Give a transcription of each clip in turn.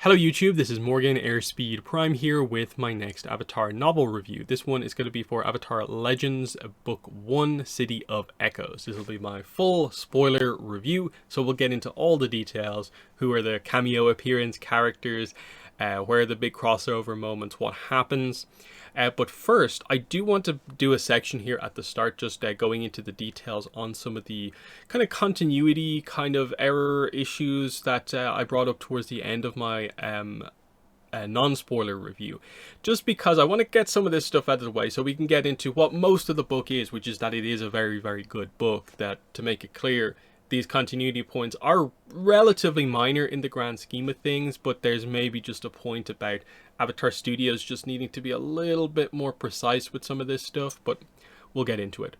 Hello YouTube, this is Morgan Airspeed Prime here with my next Avatar novel review. This one is going to be for Avatar Legends, Book 1, City of Echoes. This will be my full spoiler review, so we'll get into all the details. Who are the cameo appearance characters, where are the big crossover moments, what happens. But first, I do want to do a section here at the start, just going into the details on some of the kind of continuity, kind of error issues that I brought up towards the end of my non-spoiler review. Just because I want to get some of this stuff out of the way so we can get into what most of the book is, which is that it is a very, very good book. That, to make it clear, these continuity points are relatively minor in the grand scheme of things, but there's maybe just a point about Avatar Studios just needing to be a little bit more precise with some of this stuff, but we'll get into it.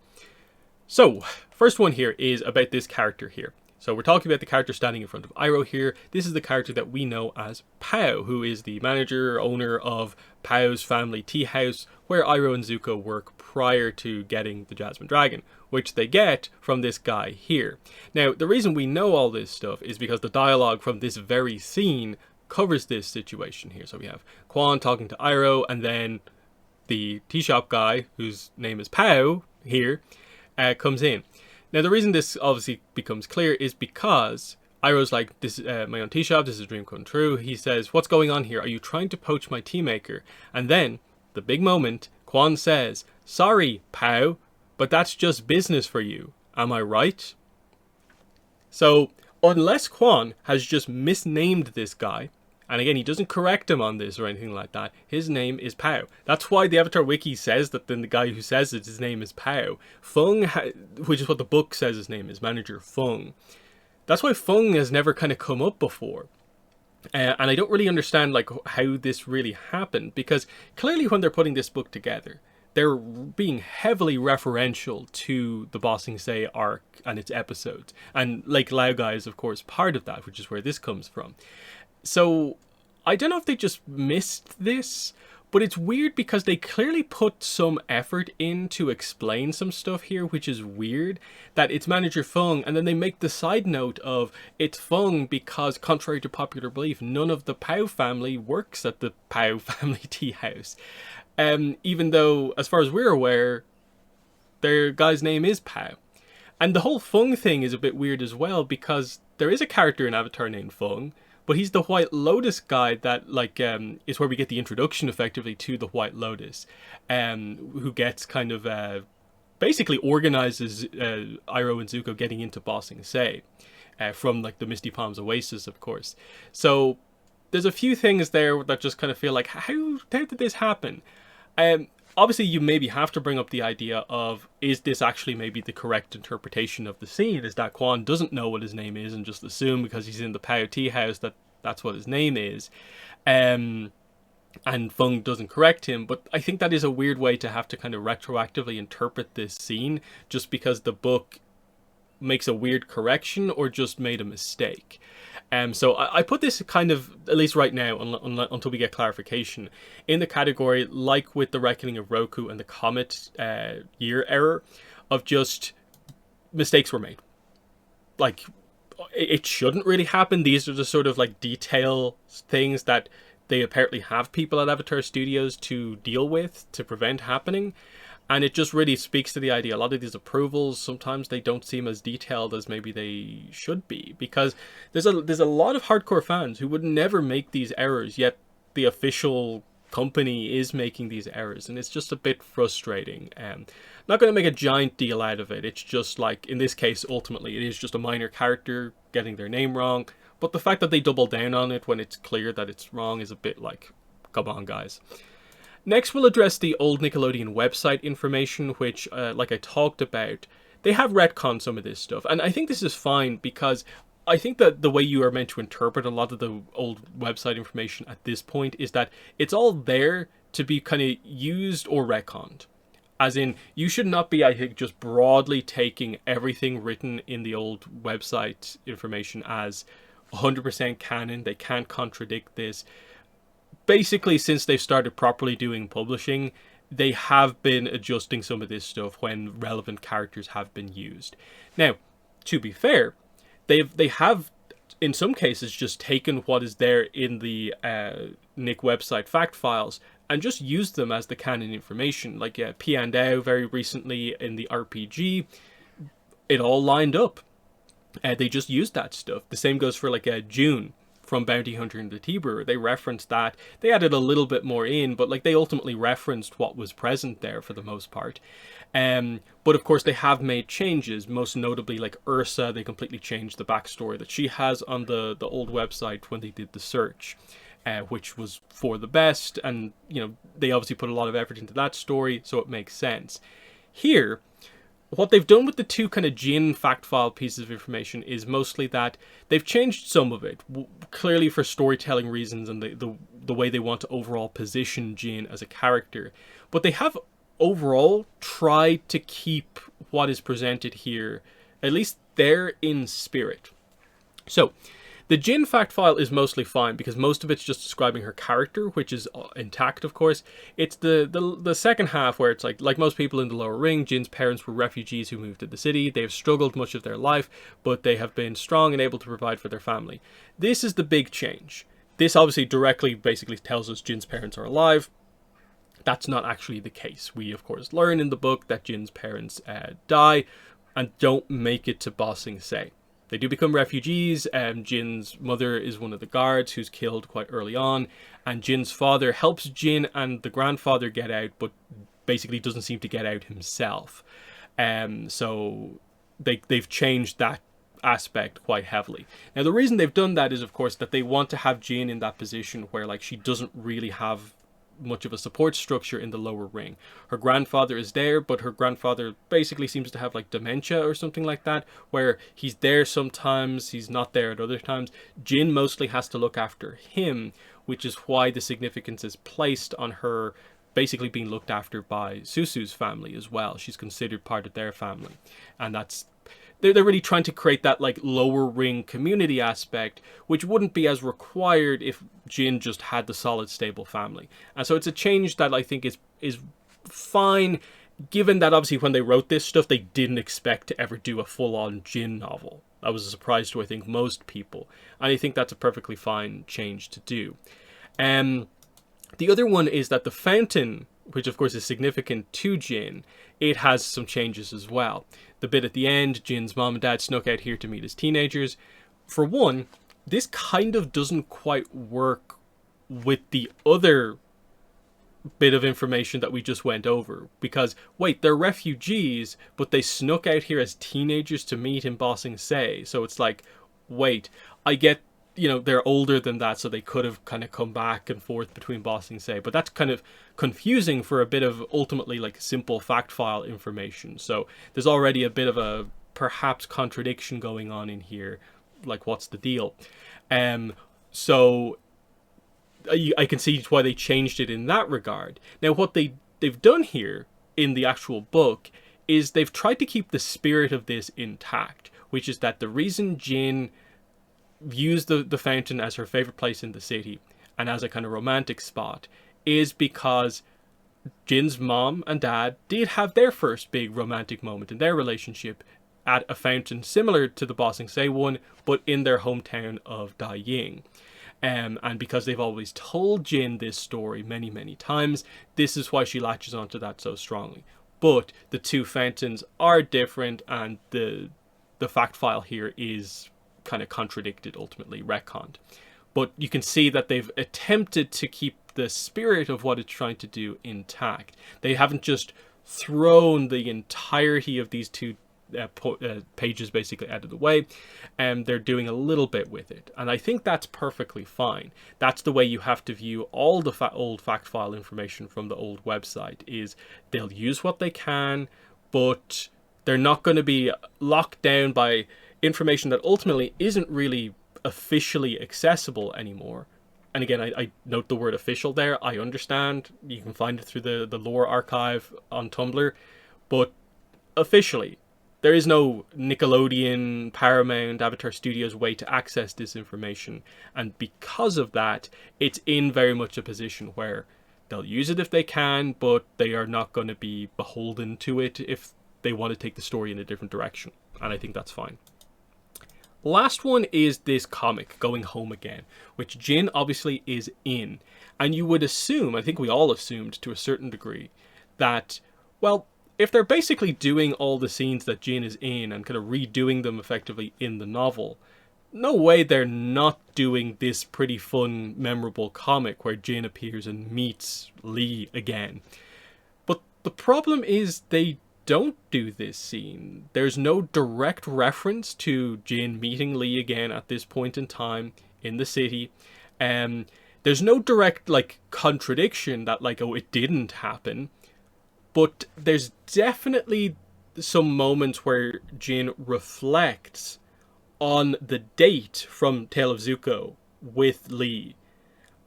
So, first one here is about this character here. So we're talking about the character standing in front of Iroh here. This is the character that we know as Pow, who is the manager, owner of Pow's family tea house, where Iroh and Zuko work prior to getting the Jasmine Dragon, which they get from this guy here. Now, the reason we know all this stuff is because the dialogue from this very scene covers this situation here. So we have Quan talking to Iroh, and then the tea shop guy, whose name is Pow here, comes in. Now, the reason this obviously becomes clear is because Iroh's like, this is my own tea shop, this is a dream come true. He says, what's going on here? Are you trying to poach my tea maker? And then, the big moment, Quan says, sorry, Pow, but that's just business for you. Am I right? So, unless Quan has just misnamed this guy, and again, he doesn't correct him on this or anything like that, his name is Pow. That's why the Avatar Wiki says that then the guy who says it, his name is Pow. Fung, which is what the book says his name is, Manager Fung. That's why Fung has never kind of come up before. And I don't really understand like how this really happened, because clearly when they're putting this book together, they're being heavily referential to the Ba Sing Se arc and its episodes. And Lake Laogai is, of course, part of that, which is where this comes from. So, I don't know if they just missed this, but it's weird because they clearly put some effort in to explain some stuff here, which is weird, that it's Manager Fung, and then they make the side note of it's Fung because, contrary to popular belief, none of the Pow family works at the Pow family tea house. Even though, as far as we're aware, their guy's name is Pow. And the whole Fung thing is a bit weird as well, because there is a character in Avatar named Fung, but he's the White Lotus guy that, like, is where we get the introduction, effectively, to the White Lotus, who gets kind of, basically organizes Iroh and Zuko getting into Ba Sing Se, from, like, the Misty Palms Oasis, of course. So, there's a few things there that just kind of feel like, how did this happen? Obviously, you maybe have to bring up the idea of, is this actually maybe the correct interpretation of the scene? Is that Quan doesn't know what his name is and just assume because he's in the Pow tea house that that's what his name is. And Fung doesn't correct him. But I think that is a weird way to have to kind of retroactively interpret this scene, just because the book makes a weird correction or just made a mistake. So I put this kind of, at least right now, until we get clarification, in the category, like with the Reckoning of Roku and the Comet year error, of just mistakes were made. Like, it shouldn't really happen. These are the sort of like detail things that they apparently have people at Avatar Studios to deal with to prevent happening. And it just really speaks to the idea. A lot of these approvals, sometimes they don't seem as detailed as maybe they should be. Because there's a lot of hardcore fans who would never make these errors, yet the official company is making these errors. And it's just a bit frustrating. Not going to make a giant deal out of it. It's just like, in this case, ultimately, it is just a minor character getting their name wrong. But the fact that they double down on it when it's clear that it's wrong is a bit like, come on, guys. Next, we'll address the old Nickelodeon website information, which, like I talked about, they have retconned some of this stuff. And I think this is fine, because I think that the way you are meant to interpret a lot of the old website information at this point is that it's all there to be kind of used or retconned. As in, you should not be, I think, just broadly taking everything written in the old website information as 100% canon. They can't contradict this. Basically, since they've started properly doing publishing, they have been adjusting some of this stuff when relevant characters have been used. Now, to be fair, they have in some cases just taken what is there in the Nick website fact files and just used them as the canon information. Like Piandao very recently in the RPG, it all lined up. They just used that stuff. The same goes for like June from Bounty Hunter and the Tea Brewer. They referenced that. They added a little bit more in, but like they ultimately referenced what was present there for the most part. But of course they have made changes, most notably like Ursa. They completely changed the backstory that she has on the old website when they did the search, which was for the best. And, you know, they obviously put a lot of effort into that story, so it makes sense. Here, what they've done with the two kind of Jin fact file pieces of information is mostly that they've changed some of it, clearly for storytelling reasons and the way they want to overall position Jin as a character. But they have overall tried to keep what is presented here, at least there in spirit. So, the Jin fact file is mostly fine because most of it's just describing her character, which is intact, of course. It's the second half where it's like most people in the lower ring, Jin's parents were refugees who moved to the city. They have struggled much of their life, but they have been strong and able to provide for their family. This is the big change. This obviously directly basically tells us Jin's parents are alive. That's not actually the case. We, of course, learn in the book that Jin's parents die and don't make it to Ba Sing Se. They do become refugees. Jin's mother is one of the guards who's killed quite early on. And Jin's father helps Jin and the grandfather get out, but basically doesn't seem to get out himself. So they've changed that aspect quite heavily. Now, the reason they've done that is, of course, that they want to have Jin in that position where like she doesn't really have much of a support structure in the lower ring. Her grandfather is there, but her grandfather basically seems to have like dementia or something like that, where he's there sometimes, he's not there at other times. Jin mostly has to look after him, which is why the significance is placed on her basically being looked after by Susu's family as well. She's considered part of their family, and that's they're really trying to create that like lower ring community aspect, which wouldn't be as required if Jin just had the solid stable family. And so it's a change that I think is fine, given that obviously when they wrote this stuff they didn't expect to ever do a full-on Jin novel. That was a surprise to I think most people, and I think that's a perfectly fine change to do. The other one is that the fountain, which of course is significant to Jin, it has some changes as well. The bit at the end, Jin's mom and dad snuck out here to meet as teenagers. For one, this kind of doesn't quite work with the other bit of information that we just went over. Because, wait, they're refugees, but they snuck out here as teenagers to meet in Ba Sing Se. So it's like, wait, I get, you know, they're older than that, so they could have kind of come back and forth between Ba Sing Se. But that's kind of confusing for a bit of ultimately like simple fact file information. So there's already a bit of a perhaps contradiction going on in here. Like, what's the deal? So I can see why they changed it in that regard. Now, what they've done here in the actual book is they've tried to keep the spirit of this intact, which is that the reason Jin views the fountain as her favorite place in the city and as a kind of romantic spot is because Jin's mom and dad did have their first big romantic moment in their relationship at a fountain similar to the Ba Sing Se one, but in their hometown of Daiying. And because they've always told Jin this story many, many times, this is why she latches onto that so strongly. But the two fountains are different, and the fact file here is kind of contradicted, ultimately retconned. But you can see that they've attempted to keep the spirit of what it's trying to do intact. They haven't just thrown the entirety of these two pages basically out of the way, and they're doing a little bit with it, and I think that's perfectly fine. That's the way you have to view all the old fact file information from the old website. Is they'll use what they can, but they're not going to be locked down by information that ultimately isn't really officially accessible anymore. And again, I note the word official there. I understand you can find it through the lore archive on Tumblr, but officially there is no Nickelodeon, Paramount, Avatar Studios way to access this information. And because of that, it's in very much a position where they'll use it if they can, but they are not going to be beholden to it if they want to take the story in a different direction. And I think that's fine. Last one is this comic, Going Home Again, which Jin obviously is in. And you would assume, I think we all assumed to a certain degree, that, well, if they're basically doing all the scenes that Jin is in and kind of redoing them effectively in the novel, no way they're not doing this pretty fun, memorable comic where Jin appears and meets Lee again. But the problem is they don't do this scene. There's no direct reference to Jin meeting Lee again at this point in time in the city. There's no direct like contradiction that like, oh, it didn't happen. But there's definitely some moments where Jin reflects on the date from Tale of Zuko with Lee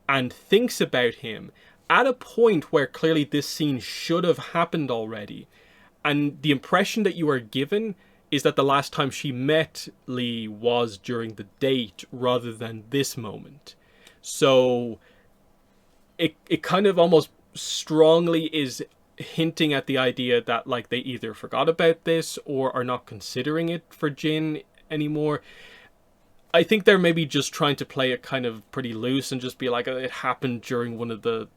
and thinks about him at a point where clearly this scene should have happened already. And the impression that you are given is that the last time she met Lee was during the date rather than this moment. So it kind of almost strongly is hinting at the idea that like they either forgot about this or are not considering it for Jin anymore. I think they're maybe just trying to play it kind of pretty loose and just be like, it happened during one of the,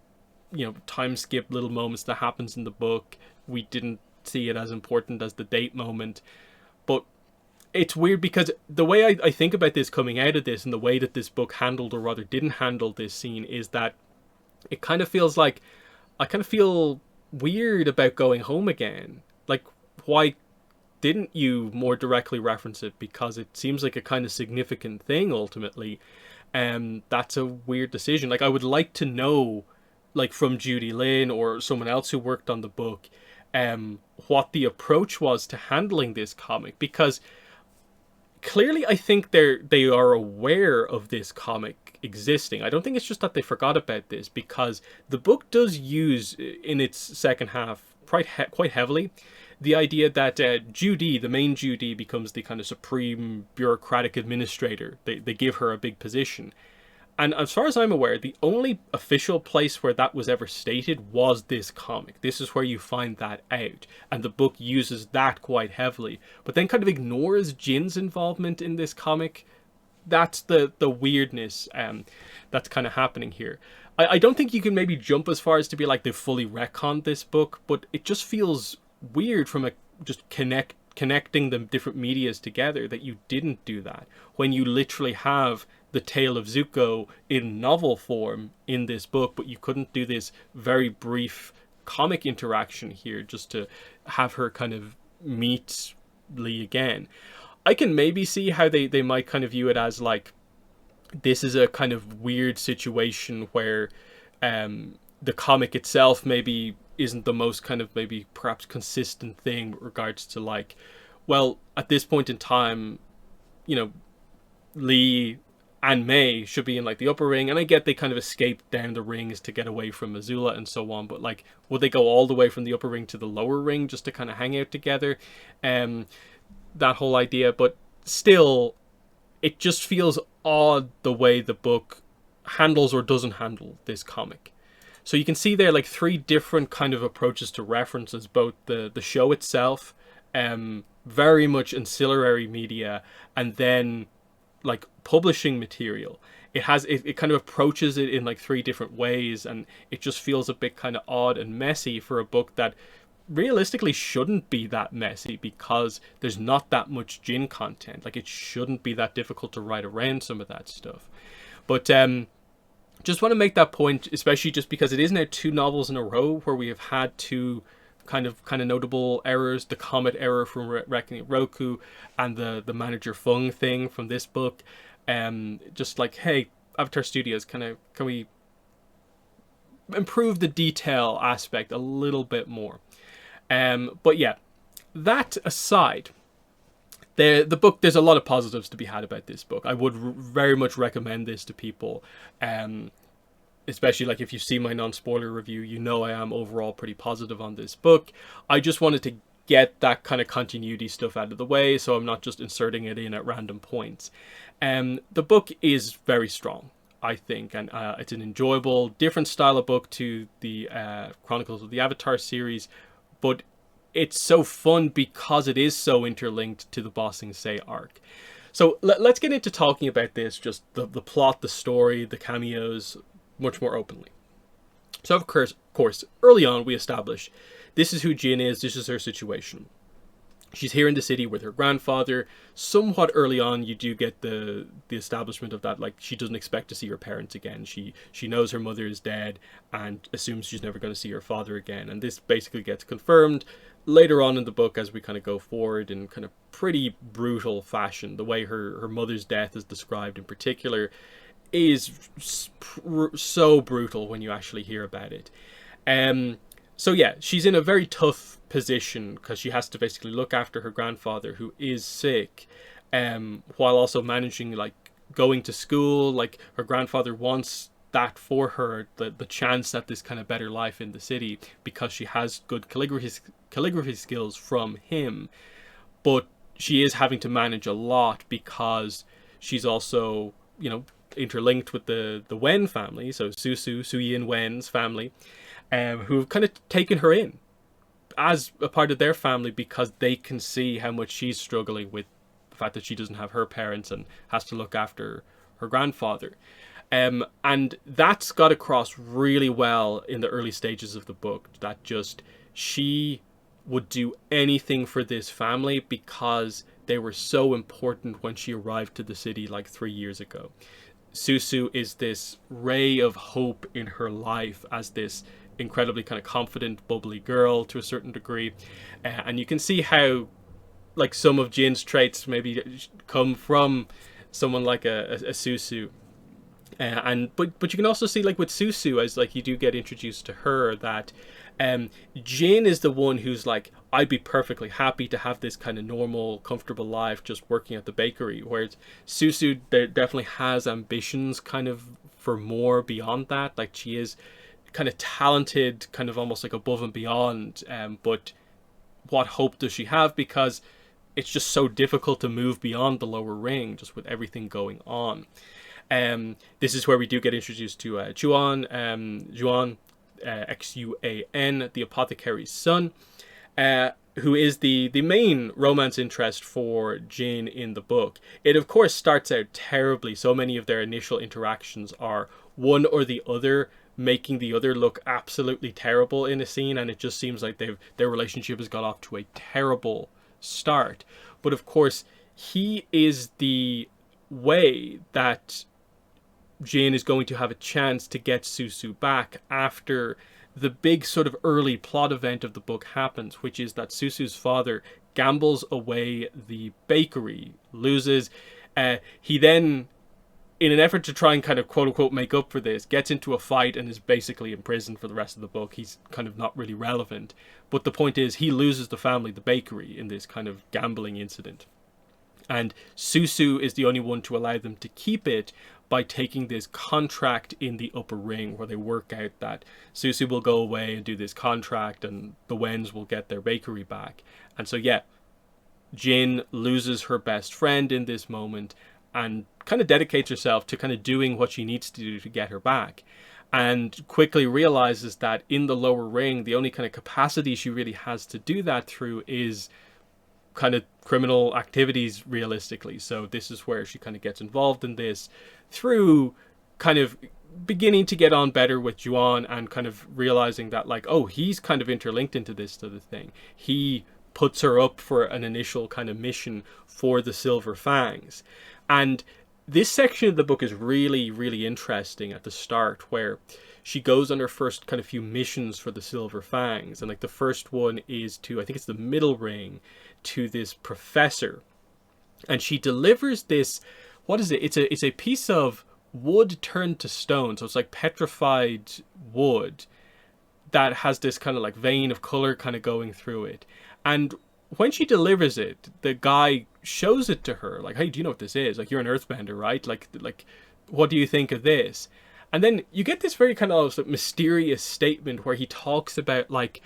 time skip little moments that happens in the book. We didn't see it as important as the date moment. But it's weird because the way I think about this coming out of this and the way that this book handled or rather didn't handle this scene is that it kind of feels like I kind of feel weird about Going Home Again. Like, why didn't you more directly reference it? Because it seems like a kind of significant thing ultimately. That's a weird decision. Like, I would like to know, like, from Judy Lin or someone else who worked on the book, what the approach was to handling this comic, because clearly I think they are aware of this comic existing. I don't think it's just that they forgot about this, because the book does use in its second half quite heavily the idea that Judy, the main Judy, becomes the kind of supreme bureaucratic administrator. They give her a big position. And as far as I'm aware, the only official place where that was ever stated was this comic. This is where you find that out. And the book uses that quite heavily. But then kind of ignores Jin's involvement in this comic. That's the weirdness that's kind of happening here. I don't think you can maybe jump as far as to be like they've fully retconned this book, but it just feels weird from a just connecting the different medias together that you didn't do that when you literally have the Tale of Zuko in novel form in this book, but you couldn't do this very brief comic interaction here just to have her kind of meet Lee again. I can maybe see how they might kind of view it as like, this is a kind of weird situation where the comic itself maybe isn't the most kind of maybe perhaps consistent thing with regards to like, well, at this point in time, Lee and May should be in like the upper ring, and I get they kind of escaped down the rings to get away from Azula and so on, but like, would they go all the way from the upper ring to the lower ring just to kind of hang out together? That whole idea, but still, it just feels odd the way the book handles or doesn't handle this comic. So you can see there like three different kind of approaches to references, both the show itself, very much ancillary media, and then like publishing material. It kind of approaches it in like three different ways, and it just feels a bit kind of odd and messy for a book that realistically shouldn't be that messy, because there's not that much Jin content. Like, it shouldn't be that difficult to write around some of that stuff. But just want to make that point, especially just because it is now two novels in a row where we have had two kind of notable errors: the comet error from Reckoning Roku and the manager Fung thing from this book. Just like, hey, Avatar Studios, can we improve the detail aspect a little bit more? But yeah, that aside, the book, there's a lot of positives to be had about this book. I would very much recommend this to people, especially like if you see my non-spoiler review, I am overall pretty positive on this book. I just wanted to get that kind of continuity stuff out of the way, so I'm not just inserting it in at random points. The book is very strong, I think, and it's an enjoyable, different style of book to the Chronicles of the Avatar series, but it's so fun because it is so interlinked to the Ba Sing Se arc. So let's get into talking about this, just the plot, the story, the cameos, much more openly. So of course, early on we establish this is who Jin is, this is her situation. She's here in the city with her grandfather. Somewhat early on, you do get the establishment of that, like she doesn't expect to see her parents again. She knows her mother is dead and assumes she's never going to see her father again. And this basically gets confirmed later on in the book as we kind of go forward in kind of pretty brutal fashion. The way her mother's death is described in particular is so brutal when you actually hear about it. So yeah, she's in a very tough position because she has to basically look after her grandfather who is sick, while also managing like going to school. Like her grandfather wants that for her, the chance at this kind of better life in the city because she has good calligraphy skills from him, but she is having to manage a lot because she's also, you know, interlinked with the Wen family, so Su Yin Wen's family, who've kind of taken her in as a part of their family because they can see how much she's struggling with the fact that she doesn't have her parents and has to look after her grandfather. And that's got across really well in the early stages of the book, that just she would do anything for this family because they were so important when she arrived to the city like 3 years ago. Susu is this ray of hope in her life as this incredibly kind of confident, bubbly girl to a certain degree. And you can see how like some of Jin's traits maybe come from someone like a Susu. But you can also see like with Susu, as like you do get introduced to her, that Jin is the one who's like, I'd be perfectly happy to have this kind of normal, comfortable life just working at the bakery. Whereas Susu there definitely has ambitions kind of for more beyond that. Like she is kind of talented, kind of almost like above and beyond. But what hope does she have? Because it's just so difficult to move beyond the lower ring just with everything going on. This is where we do get introduced to Juan, Xuan, the apothecary's son, who is the main romance interest for Jin in the book. It of course starts out terribly. So many of their initial interactions are one or the other making the other look absolutely terrible in a scene, and it just seems like their relationship has got off to a terrible start. But of course, he is the way that Jin is going to have a chance to get Susu back after the big sort of early plot event of the book happens, which is that Susu's father gambles away the bakery, loses. He then, in an effort to try and kind of quote unquote make up for this, gets into a fight and is basically imprisoned for the rest of the book. He's kind of not really relevant. But the point is, he loses the family, the bakery, in this kind of gambling incident. And Susu is the only one to allow them to keep it by taking this contract in the upper ring, where they work out that Susu will go away and do this contract and the Wens will get their bakery back. And so yeah, Jin loses her best friend in this moment and kind of dedicates herself to kind of doing what she needs to do to get her back, and quickly realizes that in the lower ring, the only kind of capacity she really has to do that through is kind of criminal activities, realistically. So this is where she kind of gets involved in this through kind of beginning to get on better with Juan and kind of realizing that like, oh, he's kind of interlinked into this sort of thing. He puts her up for an initial kind of mission for the Silver Fangs. And this section of the book is really, really interesting at the start, where she goes on her first kind of few missions for the Silver Fangs. And like the first one is to, I think it's the middle ring, to this professor. And she delivers this, what is it? It's a piece of wood turned to stone. So it's like petrified wood that has this kind of like vein of color kind of going through it. And when she delivers it, the guy shows it to her like, hey, do you know what this is? Like, you're an earthbender, right? Like what do you think of this? And then you get this very kind of mysterious statement where he talks about like,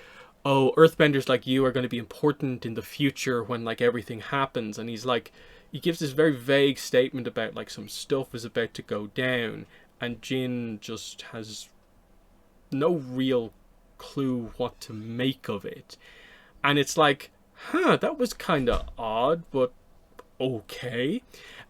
oh, earthbenders like you are going to be important in the future when like everything happens. And he's like, he gives this very vague statement about like some stuff is about to go down, and Jin just has no real clue what to make of it. And it's like, that was kind of odd, but okay.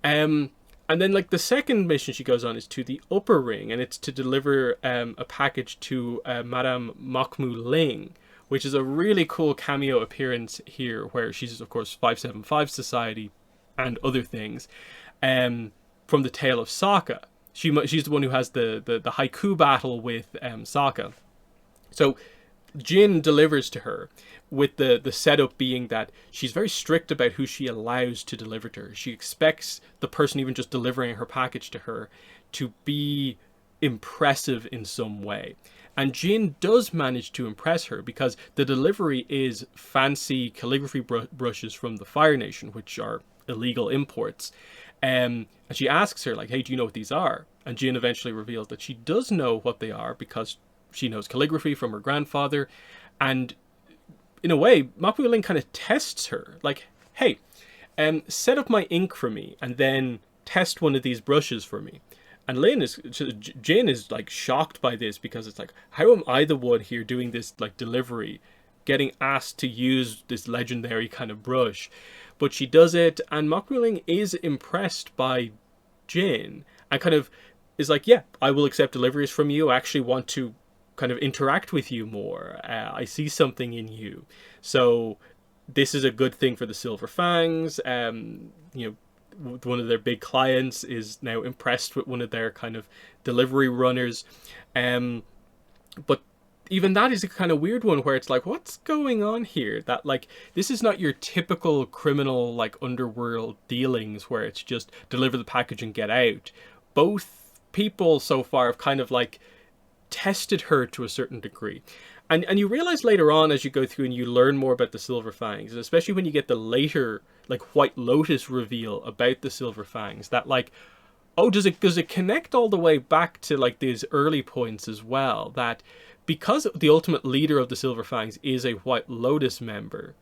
And then like the second mission she goes on is to the upper ring, and it's to deliver a package to Madame Mokmu Ling, which is a really cool cameo appearance here, where she's of course 575 Society and other things, from the Tale of Sokka. She's the one who has the haiku battle with Sokka. So Jin delivers to her, with the setup being that she's very strict about who she allows to deliver to her. She expects the person even just delivering her package to her to be impressive in some way. And Jin does manage to impress her, because the delivery is fancy calligraphy brushes from the Fire Nation, which are illegal imports. And she asks her, like, hey, do you know what these are? And Jin eventually reveals that she does know what they are, because she knows calligraphy from her grandfather. And in a way, Mokmu Ling kind of tests her. Like, hey, set up my ink for me, and then test one of these brushes for me. And Jin is like shocked by this, because it's like, how am I the one here doing this like delivery, getting asked to use this legendary kind of brush? But she does it, and Mokmu Ling is impressed by Jin, and kind of is like, yeah, I will accept deliveries from you. I actually want to kind of interact with you more. I see something in you. So this is a good thing for the Silver Fangs. One of their big clients is now impressed with one of their kind of delivery runners. But even that is a kind of weird one, where it's like, what's going on here? That like, this is not your typical criminal like underworld dealings where it's just deliver the package and get out. Both people so far have kind of like tested her to a certain degree. And you realize later on, as you go through and you learn more about the Silver Fangs, especially when you get the later like White Lotus reveal about the Silver Fangs, that like, oh, does it connect all the way back to like these early points as well, that because the ultimate leader of the Silver Fangs is a White Lotus member,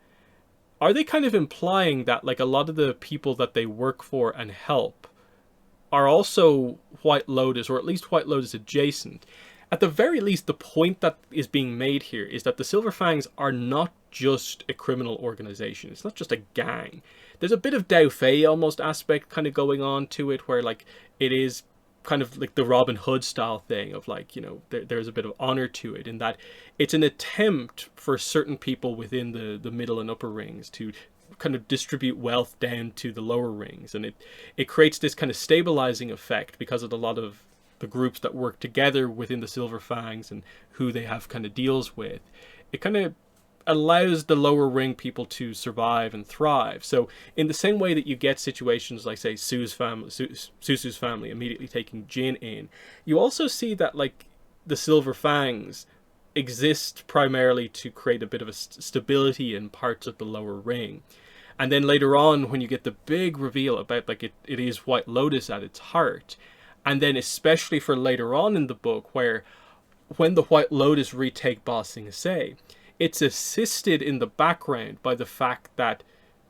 are they kind of implying that like a lot of the people that they work for and help are also White Lotus, or at least White Lotus adjacent? At the very least, the point that is being made here is that the Silver Fangs are not just a criminal organization. It's not just a gang. There's a bit of Dao Fei almost aspect kind of going on to it, where like it is kind of like the Robin Hood style thing of like, you know, there's a bit of honor to it, in that it's an attempt for certain people within the middle and upper rings to kind of distribute wealth down to the lower rings. And it creates this kind of stabilizing effect because of a lot of the groups that work together within the Silver Fangs and who they have kind of deals with. It kind of allows the lower ring people to survive and thrive. So in the same way that you get situations like, say, Susu's family immediately taking Jin in, you also see that like the Silver Fangs exist primarily to create a bit of a stability in parts of the lower ring. And then later on, when you get the big reveal about like it is White Lotus at its heart, and then especially for later on in the book, where when the White Lotus retake Ba Sing Se, it's assisted in the background by the fact that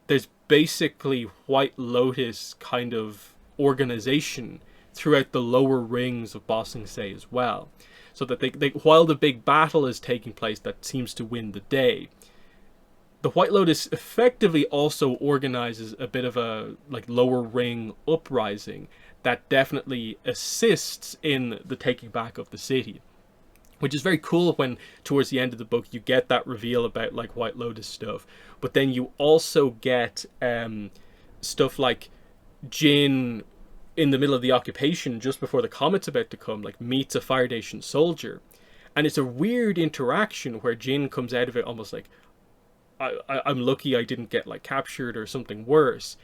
there's basically White Lotus kind of organization throughout the lower rings of Ba Sing Se as well. So that they while the big battle is taking place that seems to win the day, the White Lotus effectively also organizes a bit of a like lower ring uprising that definitely assists in the taking back of the city. Which is very cool when towards the end of the book you get that reveal about like White Lotus stuff. But then you also get stuff like Jin in the middle of the occupation, just before the comet's about to come, like meets a Fire Nation soldier. And it's a weird interaction where Jin comes out of it almost like, I'm lucky I didn't get like captured or something worse.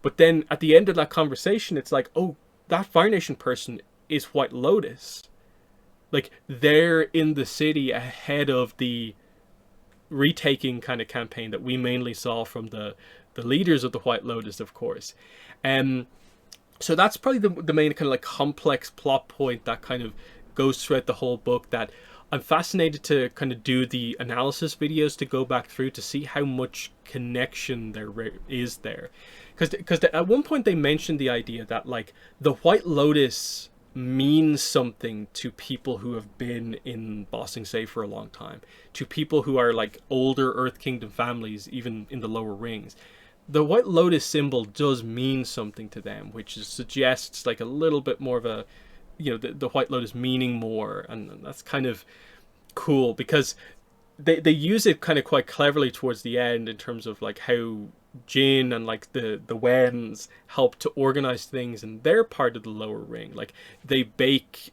But then at the end of that conversation, it's like, oh, that Fire Nation person is White Lotus. Like, they're in the city ahead of the retaking kind of campaign that we mainly saw from the leaders of the White Lotus, of course. So that's probably the main kind of like complex plot point that kind of goes throughout the whole book, that I'm fascinated to kind of do the analysis videos to go back through to see how much connection there is there. Because at one point they mentioned the idea that like the White Lotus means something to people who have been in Ba Sing Se for a long time, to people who are like older Earth Kingdom families, even in the lower rings. the White Lotus symbol does mean something to them, which suggests like a little bit more of a, the White Lotus meaning more, and that's kind of cool because they use it kind of quite cleverly towards the end in terms of like how Jin and like the Wens help to organize things in their part of the lower ring. Like they bake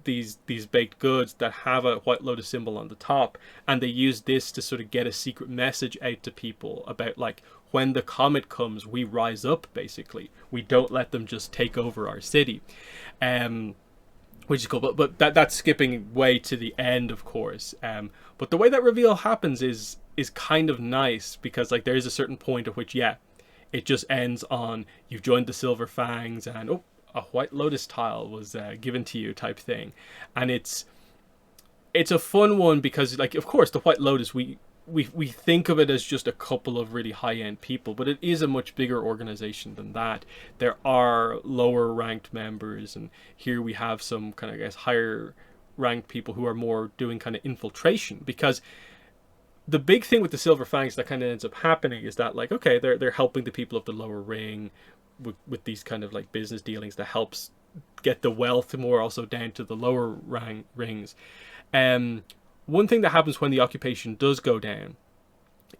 these baked goods that have a White Lotus symbol on the top, and they use this to sort of get a secret message out to people about like when the comet comes, we rise up. Basically, we don't let them just take over our city, which is cool. But that's skipping way to the end, of course. But the way that reveal happens is kind of nice because like there is a certain point at which it just ends on you've joined the Silver Fangs and a White Lotus tile was given to you type thing. And it's a fun one because like of course the White Lotus we think of it as just a couple of really high-end people, but it is a much bigger organization than that. There are lower ranked members, and here we have some kind of, I guess, higher ranked people who are more doing kind of infiltration, because the big thing with the Silver Fangs that kind of ends up happening is that like, okay, they're helping the people of the lower ring with these kind of like business dealings that helps get the wealth more also down to the lower rings. One thing that happens when the occupation does go down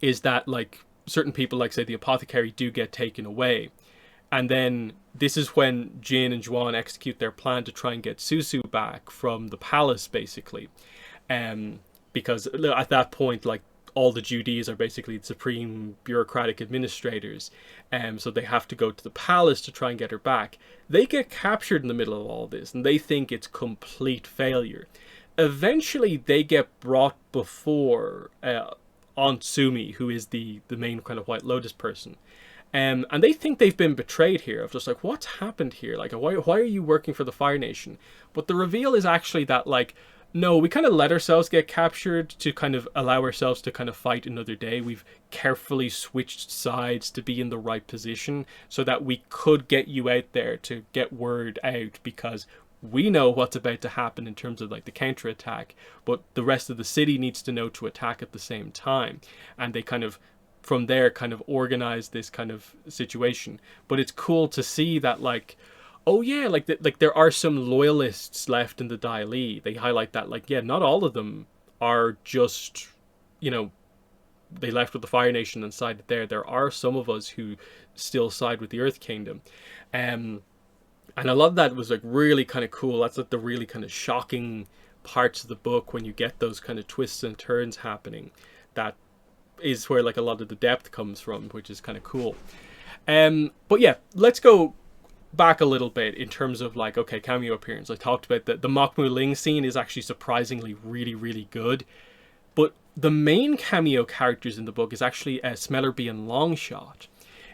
is that like certain people, like say the apothecary, do get taken away. And then this is when Jin and Juan execute their plan to try and get Susu back from the palace, basically. Because at that point, like all the Judees are basically the supreme bureaucratic administrators. So they have to go to the palace to try and get her back. They get captured in the middle of all this, and they think it's complete failure. Eventually, they get brought before Aunt Sumi, who is the main kind of White Lotus person. And they think they've been betrayed here. Of just like, what's happened here? Like, why are you working for the Fire Nation? But the reveal is actually that, like, no, we kind of let ourselves get captured to kind of allow ourselves to kind of fight another day. We've carefully switched sides to be in the right position so that we could get you out there to get word out, because we know what's about to happen in terms of like the counterattack, but the rest of the city needs to know to attack at the same time. And they kind of, from there, kind of organize this kind of situation. But it's cool to see that like, oh yeah, like there are some loyalists left in the Dai Li. They highlight that like, yeah, not all of them are just, they left with the Fire Nation and sided there. There are some of us who still side with the Earth Kingdom. And a lot of that was like really kind of cool. That's like the really kind of shocking parts of the book when you get those kind of twists and turns happening. That is where like a lot of the depth comes from, which is kind of cool. But yeah, let's go back a little bit in terms of like, okay, cameo appearance. I talked about the Mok Mu Ling scene is actually surprisingly really, really good. But the main cameo characters in the book is actually Smellerby and Longshot.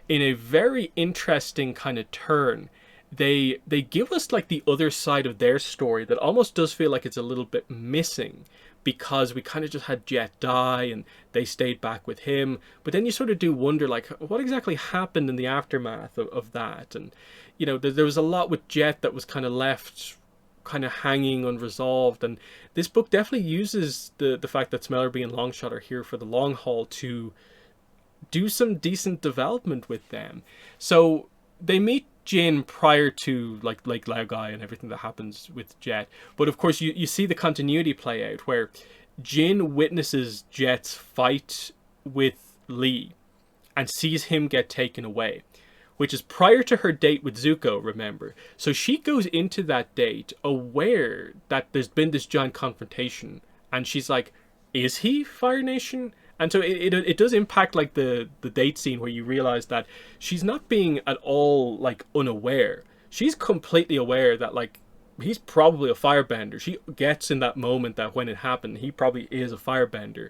In a very interesting kind of turn, they give us like the other side of their story that almost does feel like it's a little bit missing, because we kind of just had Jet die and they stayed back with him. But then you sort of do wonder like what exactly happened in the aftermath of that. And there was a lot with Jet that was kind of left kind of hanging unresolved, and this book definitely uses the fact that Smellerby and Longshot are here for the long haul to do some decent development with them. So they meet Jin prior to like Lao Gai and everything that happens with Jet. But of course you see the continuity play out where Jin witnesses Jet's fight with Lee and sees him get taken away, which is prior to her date with Zuko, remember. So she goes into that date aware that there's been this giant confrontation, and she's like, is he Fire Nation? And so it does impact like the date scene where you realize that she's not being at all like unaware. She's completely aware that like he's probably a firebender. She gets in that moment that when it happened, he probably is a firebender.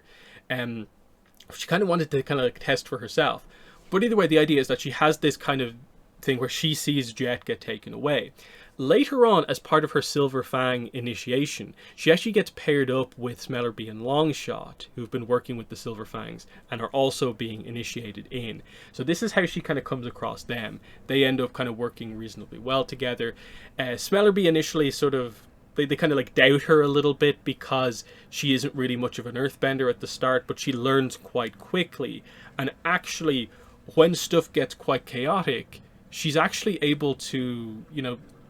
She kind of wanted to kind of like test for herself. But either way, the idea is that she has this kind of thing where she sees Jet get taken away. Later on, as part of her Silver Fang initiation, she actually gets paired up with Smellerby and Longshot, who've been working with the Silver Fangs and are also being initiated in. So this is how she kind of comes across them. They end up kind of working reasonably well together. Smellerby initially sort of, they kind of like doubt her a little bit because she isn't really much of an earthbender at the start, but she learns quite quickly. And actually, when stuff gets quite chaotic, she's actually able to,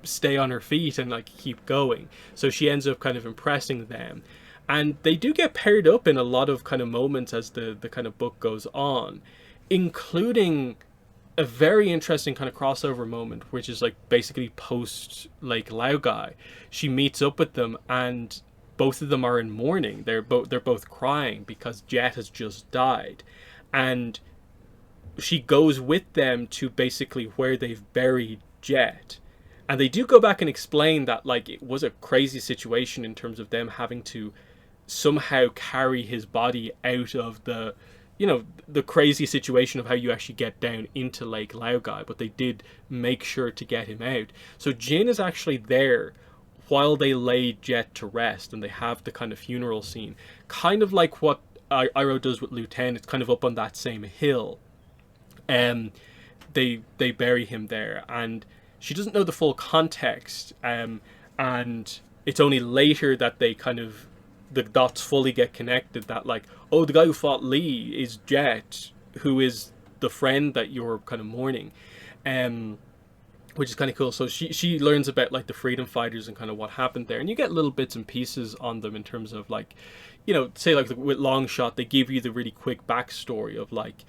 stay on her feet and like keep going. So she ends up kind of impressing them. And they do get paired up in a lot of kind of moments as the kind of book goes on, including a very interesting kind of crossover moment, which is like basically post like Laogai. She meets up with them, and both of them are in mourning. They're both crying because Jet has just died, and she goes with them to basically where they've buried Jet. And they do go back and explain that like it was a crazy situation in terms of them having to somehow carry his body out of the crazy situation of how you actually get down into Lake Laogai, but they did make sure to get him out. So Jin is actually there while they lay Jet to rest, and they have the kind of funeral scene, kind of like what Iroh does with Liu Ten. It's kind of up on that same hill. They bury him there, and she doesn't know the full context, and it's only later that they kind of, the dots fully get connected, that like, oh, the guy who fought Lee is Jet, who is the friend that you're kind of mourning, which is kind of cool. So she learns about like the freedom fighters and kind of what happened there, and you get little bits and pieces on them in terms of like, say like with Longshot, they give you the really quick backstory of like,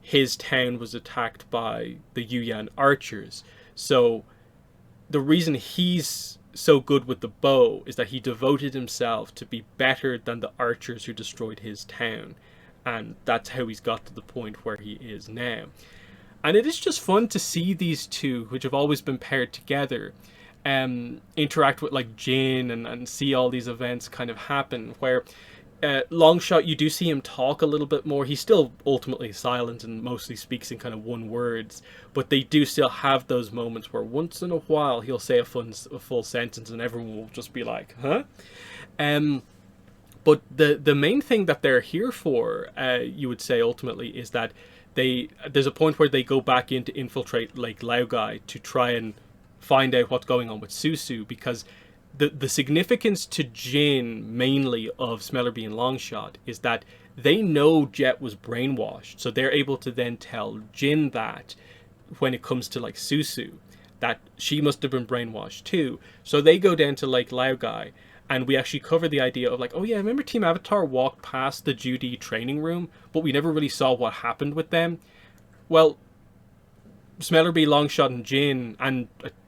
his town was attacked by the Yuyan archers. So the reason he's so good with the bow is that he devoted himself to be better than the archers who destroyed his town, and that's how he's got to the point where he is now. And it is just fun to see these two, which have always been paired together, interact with like Jin, and see all these events kind of happen, where Longshot, you do see him talk a little bit more. He's still ultimately silent and mostly speaks in kind of one words, but they do still have those moments where once in a while he'll say a full sentence and everyone will just be like, huh? But the main thing that they're here for, you would say ultimately, is that there's a point where they go back in to infiltrate Lake Laogai to try and find out what's going on with Susu, because the significance to Jin mainly of Smellerbee and Longshot is that they know Jet was brainwashed, so they're able to then tell Jin that when it comes to like Susu, that she must have been brainwashed too. So they go down to Lake Laogai, and we actually cover the idea of like, oh yeah, remember Team Avatar walked past the Judy training room, but we never really saw what happened with them? Well, Smellerbee, Longshot, and Jin, and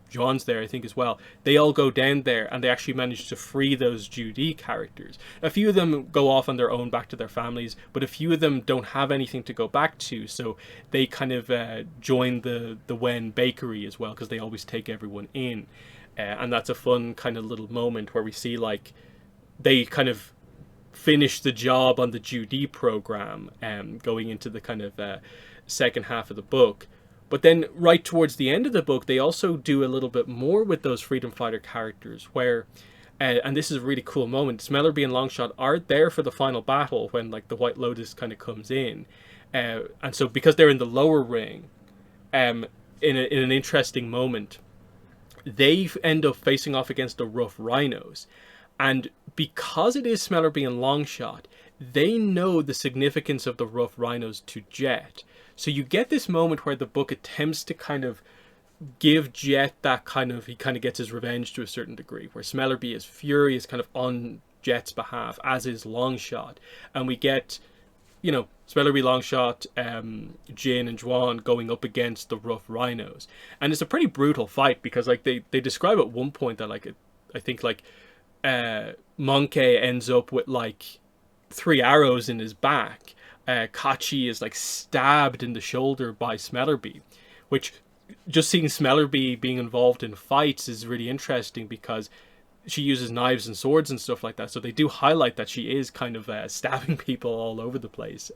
John's there, I think, as well. They all go down there, and they actually manage to free those Judy characters. A few of them go off on their own back to their families, but a few of them don't have anything to go back to, so they kind of join the Wen bakery as well, because they always take everyone in. And that's a fun kind of little moment where we see like they kind of finish the job on the Judy program, going into the kind of second half of the book. But then right towards the end of the book, they also do a little bit more with those freedom fighter characters where, and this is a really cool moment, Smellerbee and Longshot are there for the final battle when like the White Lotus kind of comes in. And so because they're in the lower ring, in an interesting moment, they end up facing off against the Rough Rhinos. And because it is Smellerbee and Longshot, they know the significance of the Rough Rhinos to Jet. So you get this moment where the book attempts to kind of give Jet that kind of, he kind of gets his revenge to a certain degree, where Smellerbee is furious kind of on Jet's behalf, as is Longshot. And we get, Smellerbee, Longshot, Jin and Juan going up against the Rough Rhinos. And it's a pretty brutal fight, because like they describe at one point that like, I think like Monkey ends up with like 3 arrows in his back. Kachi is like stabbed in the shoulder by Smellerbee, which just seeing Smellerbee being involved in fights is really interesting, because she uses knives and swords and stuff like that. So they do highlight that she is kind of stabbing people all over the place,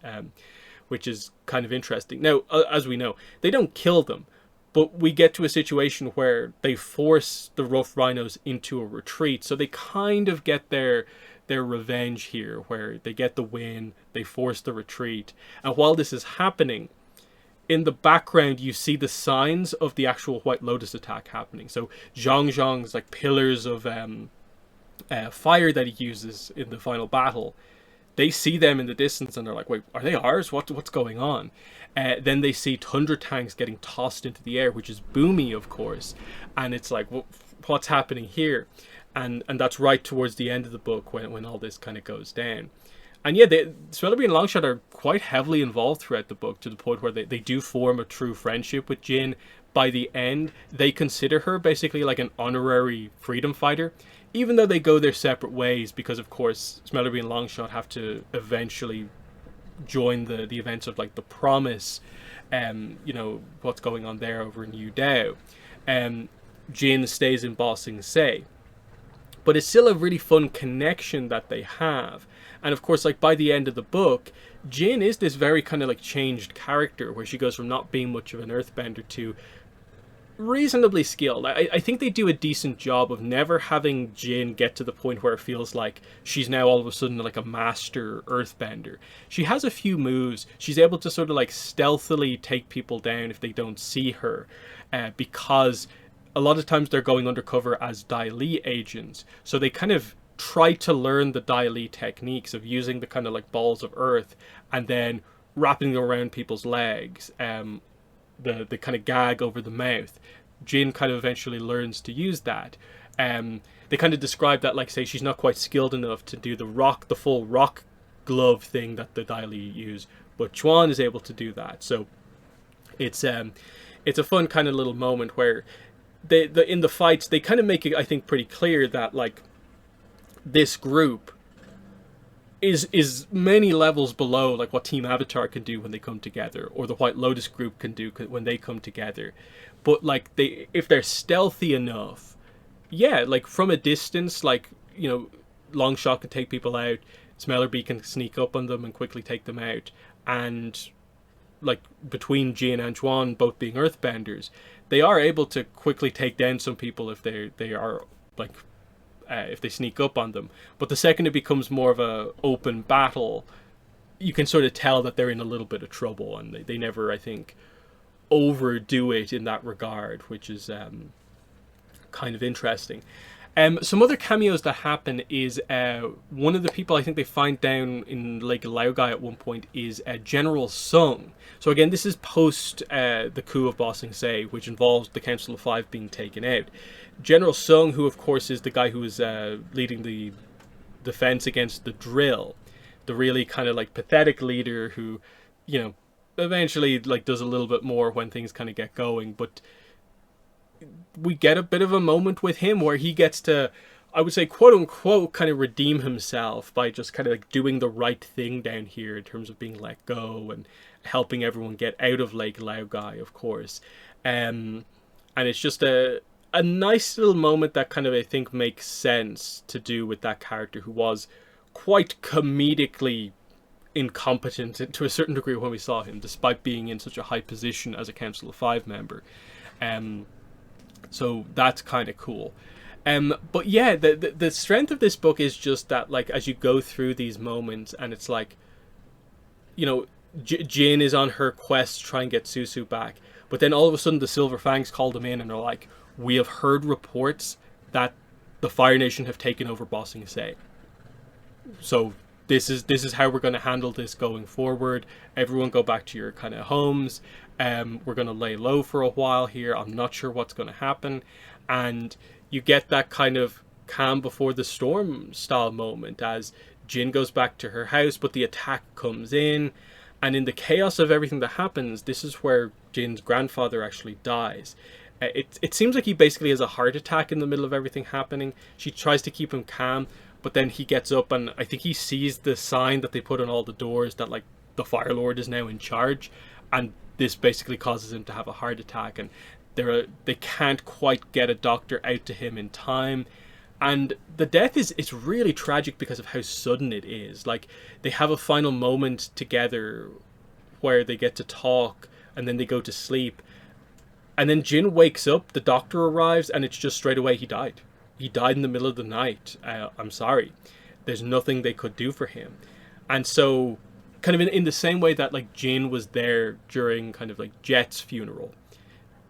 which is kind of interesting. Now, as we know, they don't kill them, but we get to a situation where they force the Rough Rhinos into a retreat. So they kind of get their revenge here, where they get the win, they force the retreat. And while this is happening, in the background you see the signs of the actual White Lotus attack happening. So Zhang's like pillars of fire that he uses in the final battle, they see them in the distance and they're like, wait, are they ours? What's going on? Then they see Tundra tanks getting tossed into the air, which is Boomy, of course. And it's like, what's happening here? And that's right towards the end of the book when all this kind of goes down. And yeah, Smellerbee and Longshot are quite heavily involved throughout the book, to the point where they do form a true friendship with Jin. By the end, they consider her basically like an honorary freedom fighter, even though they go their separate ways, because of course Smellerbee and Longshot have to eventually join the events of like the Promise, what's going on there over in Yu Dao. Jin stays in Ba Sing Se. But it's still a really fun connection that they have. And of course, like by the end of the book, Jin is this very kind of like changed character, where she goes from not being much of an earthbender to reasonably skilled. I think they do a decent job of never having Jin get to the point where it feels like she's now all of a sudden like a master earthbender. She has a few moves. She's able to sort of like stealthily take people down if they don't see her, because a lot of times they're going undercover as Dai Li agents. So they kind of try to learn the Dai Li techniques of using the kind of like balls of earth and then wrapping them around people's legs, the kind of gag over the mouth. Jin kind of eventually learns to use that. They kind of describe that, like, say she's not quite skilled enough to do the full rock glove thing that the Dai Li use, but Chuan is able to do that. So it's a fun kind of little moment where in the fights they kind of make it, I think, pretty clear that like this group is many levels below like what Team Avatar can do when they come together, or the White Lotus group can do when they come together. But like if they're stealthy enough, yeah, like from a distance, like, you know, Longshot can take people out, Smellerbee can sneak up on them and quickly take them out, and like between Jin and Juan both being earthbenders, they are able to quickly take down some people if they are like if they sneak up on them. But the second it becomes more of a open battle, you can sort of tell that they're in a little bit of trouble, and they never, I think, overdo it in that regard, which is kind of interesting. Some other cameos that happen is one of the people I think they find down in Lake Laogai at one point is General Sung. So again, this is post the coup of Ba Sing Se, which involves the Council of Five being taken out. General Sung, who of course is the guy who is leading the defense against the drill, the really kind of like pathetic leader who, you know, eventually like does a little bit more when things kind of get going, but we get a bit of a moment with him where he gets to, I would say, quote unquote, kind of redeem himself by just kind of like doing the right thing down here in terms of being let go and helping everyone get out of Lake Laogai, of course. And it's just a nice little moment that kind of, I think, makes sense to do with that character who was quite comedically incompetent to a certain degree when we saw him, despite being in such a high position as a Council of Five member. So that's kind of cool. But yeah, the strength of this book is just that, like, as you go through these moments, and it's like, you know, Jin is on her quest to try and get Susu back, but then all of a sudden the Silver Fangs call them in and are like, we have heard reports that the Fire Nation have taken over Ba Sing Se. So this is how we're going to handle this going forward. Everyone go back to your kind of homes. We're going to lay low for a while here. I'm not sure what's going to happen. And you get that kind of calm before the storm style moment as Jin goes back to her house, but the attack comes in. And in the chaos of everything that happens, this is where Jin's grandfather actually dies. It seems like he basically has a heart attack in the middle of everything happening. She tries to keep him calm, but then he gets up and I think he sees the sign that they put on all the doors that, like, the Fire Lord is now in charge, and this basically causes him to have a heart attack, and they can't quite get a doctor out to him in time. And the death is really tragic because of how sudden it is. Like, they have a final moment together where they get to talk, and then they go to sleep. And then Jin wakes up, the doctor arrives, and it's just straight away, he died. He died in the middle of the night. I'm sorry. There's nothing they could do for him. And so, kind of in the same way that, like, Jin was there during kind of like Jet's funeral,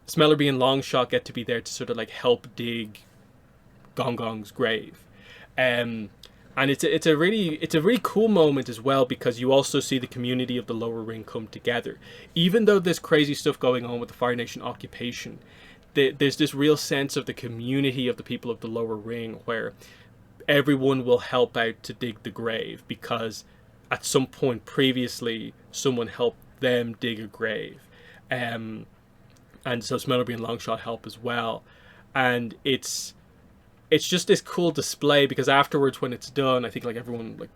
Smellerbee and Longshot get to be there to sort of like help dig Gong Gong's grave. And it's a really cool moment as well, because you also see the community of the Lower Ring come together. Even though there's crazy stuff going on with the Fire Nation occupation, there's this real sense of the community of the people of the Lower Ring, where everyone will help out to dig the grave, because at some point previously someone helped them dig a grave. Um, and so Smellerby and Longshot help as well. And it's just this cool display, because afterwards when it's done, I think like everyone like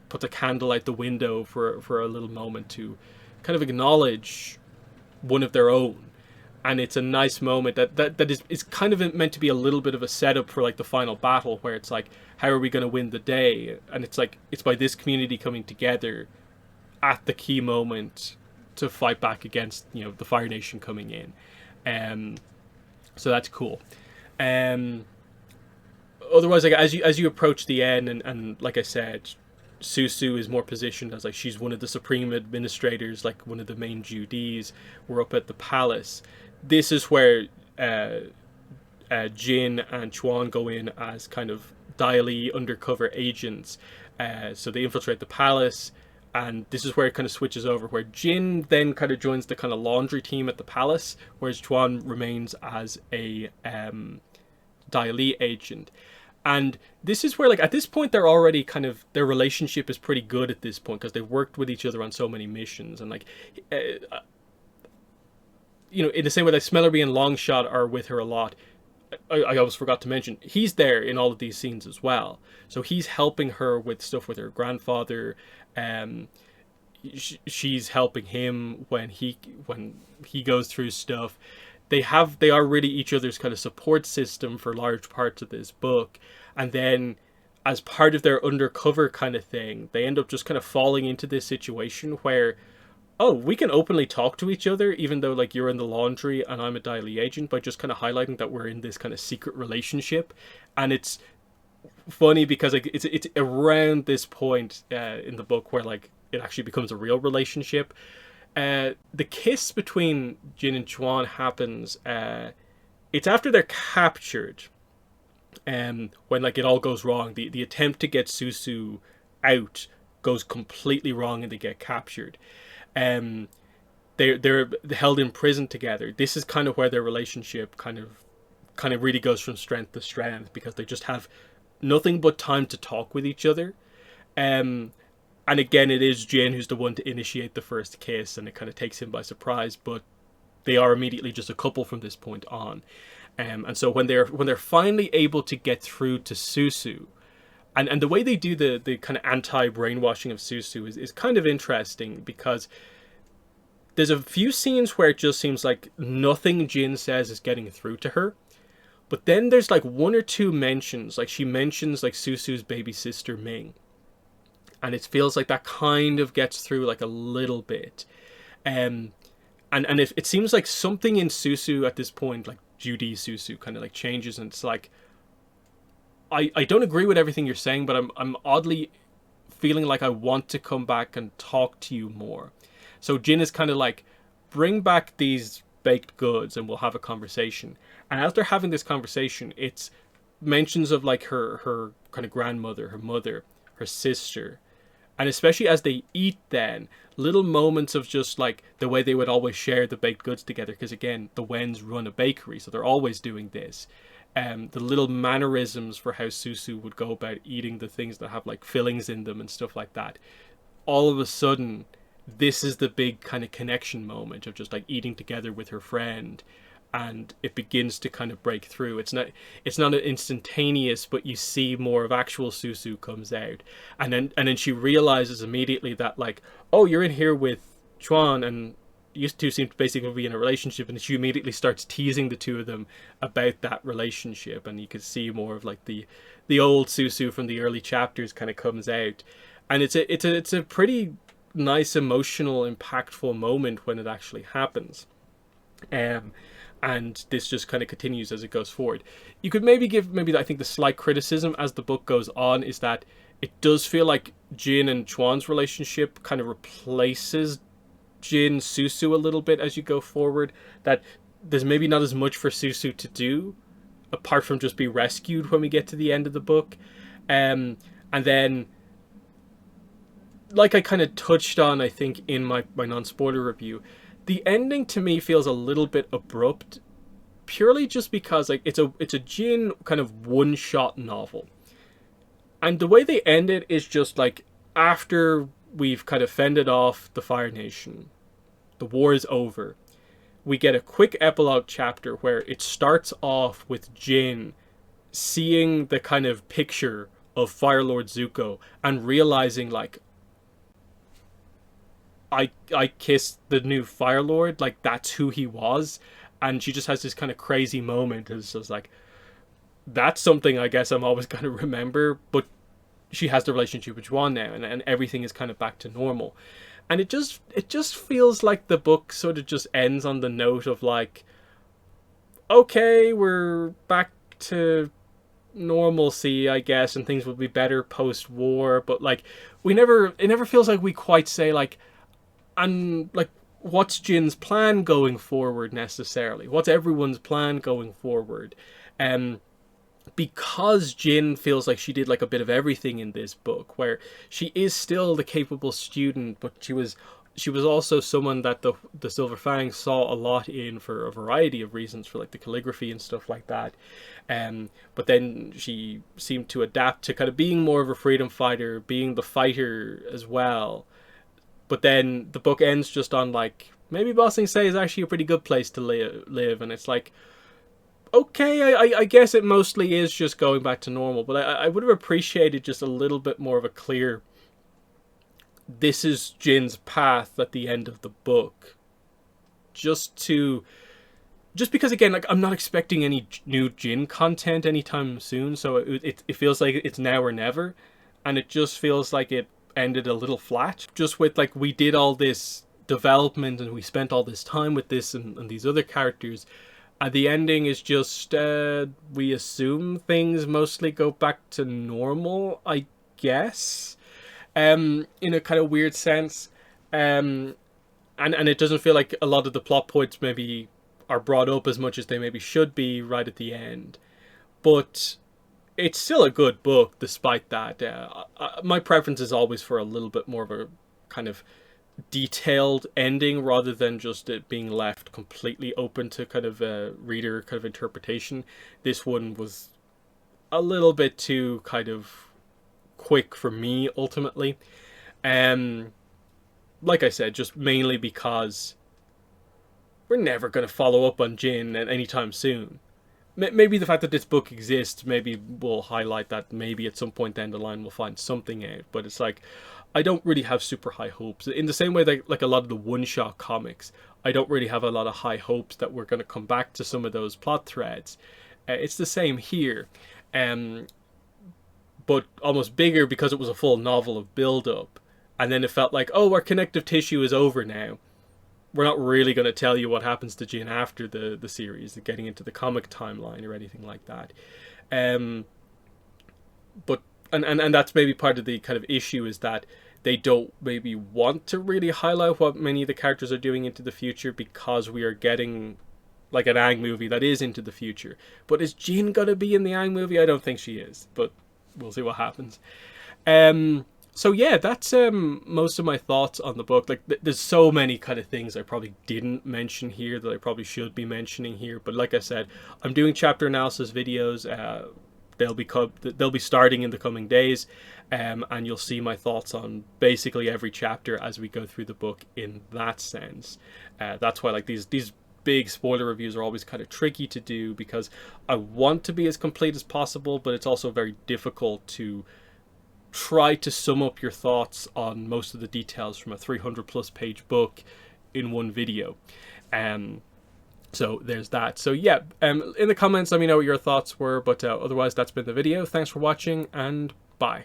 puts a candle out the window for a little moment to kind of acknowledge one of their own. And it's a nice moment that is kind of meant to be a little bit of a setup for like the final battle, where it's like, how are we going to win the day? And it's like, it's by this community coming together at the key moment to fight back against, the Fire Nation coming in. So that's cool. um Otherwise, like, as you approach the end, and like I said, Susu is more positioned as like she's one of the supreme administrators, like one of the main Judees. We're up at the palace. This is where Jin and Chuan go in as kind of Dai Li undercover agents. So they infiltrate the palace, and this is where it kind of switches over, where Jin then kind of joins the kind of laundry team at the palace, whereas Chuan remains as a Dai Li agent. And this is where, like, at this point, they're already kind of, their relationship is pretty good at this point, because they've worked with each other on so many missions. And, like, in the same way that Smellerby and Longshot are with her a lot, I almost forgot to mention, he's there in all of these scenes as well. So he's helping her with stuff with her grandfather. She's helping him when he goes through stuff. They are really each other's kind of support system for large parts of this book. And then as part of their undercover kind of thing, they end up just kind of falling into this situation where, oh, we can openly talk to each other, even though like you're in the laundry and I'm a Dai Li agent, by just kind of highlighting that we're in this kind of secret relationship. And it's funny because like it's around this point in the book where like it actually becomes a real relationship. The kiss between Jin and Chuan happens. It's after they're captured, when like it all goes wrong. The attempt to get Susu out goes completely wrong, and they get captured. They're held in prison together. This is kind of where their relationship kind of really goes from strength to strength, because they just have nothing but time to talk with each other. And again, it is Jin who's the one to initiate the first kiss, and it kind of takes him by surprise. But they are immediately just a couple from this point on. And so when they're finally able to get through to Susu, and the way they do the kind of anti-brainwashing of Susu is kind of interesting, because there's a few scenes where it just seems like nothing Jin says is getting through to her. But then there's like one or two mentions, like she mentions like Susu's baby sister Ming. And it feels like that kind of gets through like a little bit. And it seems like something in Susu at this point, like Judy Susu, kind of like changes, and it's like, I don't agree with everything you're saying, but I'm oddly feeling like I want to come back and talk to you more. So Jin is kind of like, bring back these baked goods and we'll have a conversation. And as they're having this conversation, it's mentions of like her kind of grandmother, her mother, her sister. And especially as they eat then, little moments of just like the way they would always share the baked goods together. Because again, the Wens run a bakery, so they're always doing this. The little mannerisms for how Susu would go about eating the things that have like fillings in them and stuff like that. All of a sudden, this is the big kind of connection moment of just like eating together with her friend. And it begins to kind of break through. It's not an instantaneous, but you see more of actual Susu comes out, and then she realizes immediately that like, oh, you're in here with Chuan, and you two seem to basically be in a relationship, and she immediately starts teasing the two of them about that relationship, and you can see more of like the old Susu from the early chapters kind of comes out, and it's a pretty nice, emotional, impactful moment when it actually happens. And this just kind of continues as it goes forward. You could maybe I think the slight criticism as the book goes on is that it does feel like Jin and Chuan's relationship kind of replaces Jin Susu a little bit as you go forward. That there's maybe not as much for Susu to do apart from just be rescued when we get to the end of the book. And And then, like I kind of touched on, I think, in my non-spoiler review, the ending to me feels a little bit abrupt, purely just because like it's a Jin kind of one-shot novel. And the way they end it is just like, after we've kind of fended off the Fire Nation, the war is over, we get a quick epilogue chapter where it starts off with Jin seeing the kind of picture of Fire Lord Zuko and realizing like, I kissed the new Fire Lord, like that's who he was. And she just has this kind of crazy moment. It's just like, that's something I guess I'm always going to remember. But she has the relationship with Juan now, and everything is kind of back to normal. And it just feels like the book sort of just ends on the note of like, okay, we're back to normalcy, I guess, and things will be better post-war. But like, it never feels like we quite say like, and like, what's Jin's plan going forward necessarily? What's everyone's plan going forward? Because Jin feels like she did like a bit of everything in this book, where she is still the capable student, but she was also someone that the Silver Fang saw a lot in for a variety of reasons, for like the calligraphy and stuff like that. But then she seemed to adapt to kind of being more of a freedom fighter, being the fighter as well. But then the book ends just on like, maybe Ba Sing Se is actually a pretty good place to live, and it's like, okay, I guess it mostly is just going back to normal, but I would have appreciated just a little bit more of a clear, this is Jin's path at the end of the book. Just because, again, like, I'm not expecting any new Jin content anytime soon, so it feels like it's now or never, and it just feels like it ended a little flat, just with like, we did all this development and we spent all this time with this and these other characters. The ending is just, we assume things mostly go back to normal, I guess, in a kind of weird sense. And it doesn't feel like a lot of the plot points maybe are brought up as much as they maybe should be right at the end. But it's still a good book despite that. My preference is always for a little bit more of a kind of detailed ending, rather than just it being left completely open to kind of reader kind of interpretation. This one was a little bit too kind of quick for me ultimately. Like I said, just mainly because we're never going to follow up on Jin at any time soon. Maybe the fact that this book exists maybe will highlight that maybe at some point down the line we'll find something out, but it's like, I don't really have super high hopes. In the same way that like a lot of the one-shot comics, I don't really have a lot of high hopes that we're going to come back to some of those plot threads. It's the same here, but almost bigger, because it was a full novel of build-up, and then it felt like, oh, our connective tissue is over now. We're not really going to tell you what happens to Jin after the series, getting into the comic timeline or anything like that. But and that's maybe part of the kind of issue, is that they don't maybe want to really highlight what many of the characters are doing into the future, because we are getting like an Aang movie that is into the future. But is Jin gonna be in the Aang movie? I don't think she is, but we'll see what happens. So yeah, that's most of my thoughts on the book. Like, there's so many kind of things I probably didn't mention here that I probably should be mentioning here. But like I said, I'm doing chapter analysis videos. They'll be starting in the coming days, and you'll see my thoughts on basically every chapter as we go through the book in that sense. That's why like these big spoiler reviews are always kind of tricky to do, because I want to be as complete as possible, but it's also very difficult to try to sum up your thoughts on most of the details from a 300 plus page book in one video. So there's that. So yeah, in the comments let me know what your thoughts were, but otherwise that's been the video. Thanks for watching, and bye.